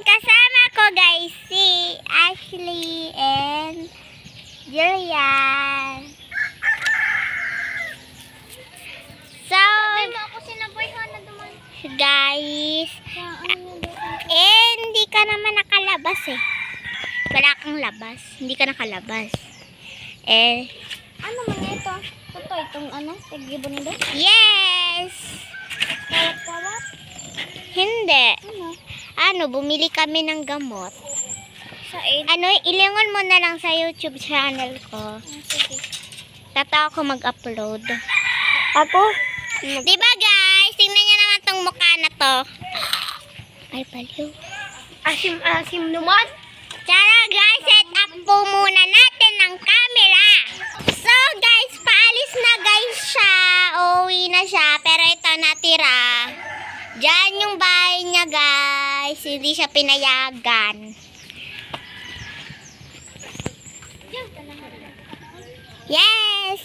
kasama ko guys si Ashley and Julian. So, guys, hindi ka naman nakalabas eh. Wala kang labas. Hindi ka nakalabas. Ano man ito? Ito, itong ano? Tagibon doon? Yes! Kawat-kawat? Hindi. Ano? Bumili kami ng gamot. Sa aid? Ilingon mo na lang sa YouTube channel ko. Sige. Tata ako mag-upload. Ako? Diba guys? Tingnan niyo naman tong mukha na to. Ay, baliw. Asim naman? Tara guys, set up po muna natin ng camera. So guys, paalis na guys siya. Uuwi na siya. Pero ito natira. Diyan yung bahay niya guys. Hindi siya pinayagan. Yes!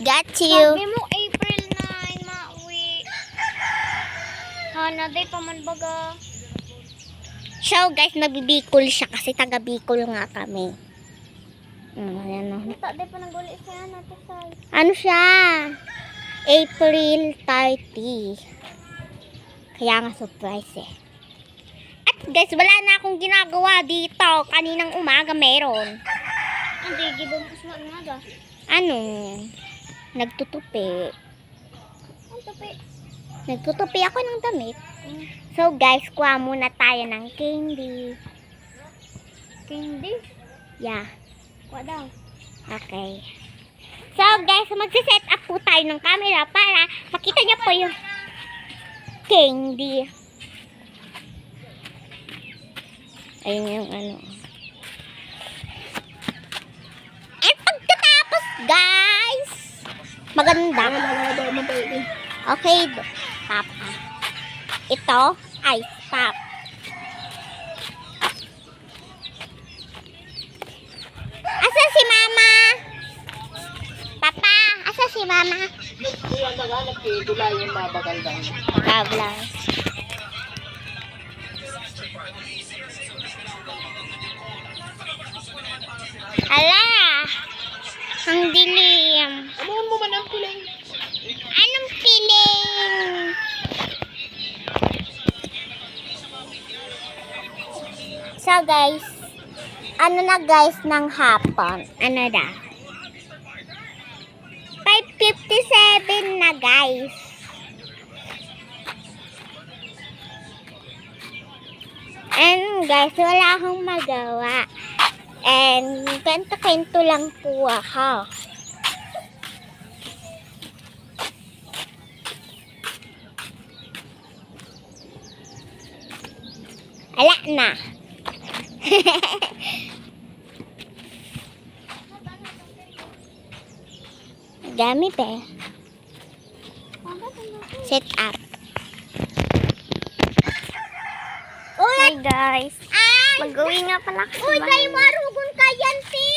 Got you. Sabi mo April 9, mauwi. Hana, day pa man baga. So guys, nabibikol siya kasi taga Bicol nga kami. Ayan o. Nata, day pa naguli siya natin sa... Ano siya? April 30. Kaya nga surprise eh. At guys, wala na akong ginagawa dito. Kaninang umaga meron. Hindi, gibong mas maaga. Nagtutupi. Ang tupi. Nagtutupi ako ng damit. So guys, kuha muna tayo ng candy. Candy? Yeah. Kuha daw. Okay. So guys, magsiset up po tayo ng camera para makita niyo po yung candy. Ayun yung ano. And pagkatapos guys, maganda. Okay, stop. Ito ay stop. Asa si mama? Papa, asa si mama? Kablas. Ala, ang dilim. Amuhan mo man ang piling. Anong piling? So guys, ano na guys ng hapon? Ano na? 5:57 na guys. And guys, wala akong magawa. And kwento-kwento lang po ako. Ala na. Dami pa eh. Set up. Hi guys. Ay! Mag-uwi nga pala ako. Uy, kayo marugon ka yan, ti.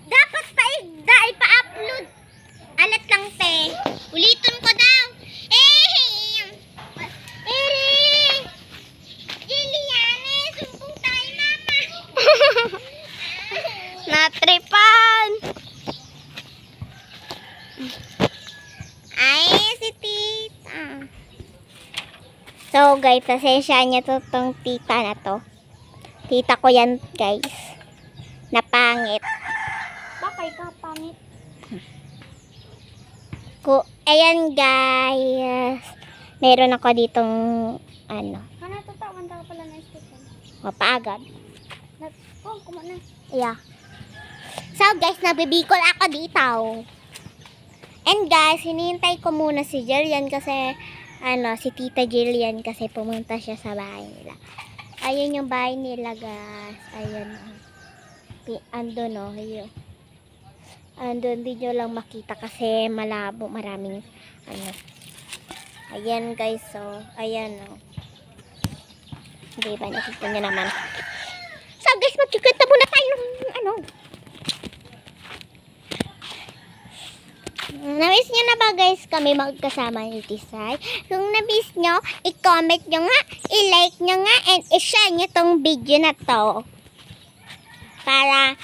Dapat pa-upload. Alat lang, te. Ulitin ko daw. Jiliane, sumbong tayo, mama. Natripan. Ay, si tita. So, guys, pasensya niya to tong tita na to. Tita ko yan, guys. Napangit. Bakay ka, pangit. Ayan, guys. Meron ako ditong, ano, Hana, tatawan ka pala na station. mapagad. Kumana. Yeah. So, guys, nabibikol ako dito. And, guys, hinihintay ko muna si Jillian kasi, si Tita Jillian kasi pumunta siya sa bahay nila. Ayun yung bahay nila, guys. Ayun. Andun, oh. Ayun. Andun, di nyo lang makita kasi malabo. Maraming, Ayan, guys, oh. Ayan, oh. Hindi ba? Nakita nyo naman. So, guys, magkikita muna tayo ng, Na-miss nyo na ba guys kami magkasama ni Tisay? Kung na-miss nyo, i-comment nyo nga, i-like nyo nga, and i-share nyo tong video na to. Para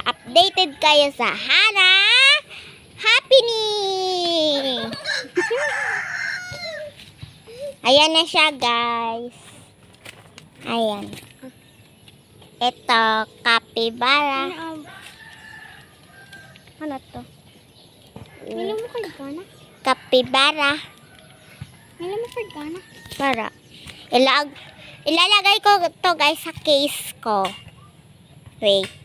updated kayo sa Hana Happening! Ayan na siya guys. Ayan. Ito, capybara. Ano to? May mo kay Gana? Capybara. May mo kay Gana? Para. Ilalagay ko to guys sa case ko. Wait.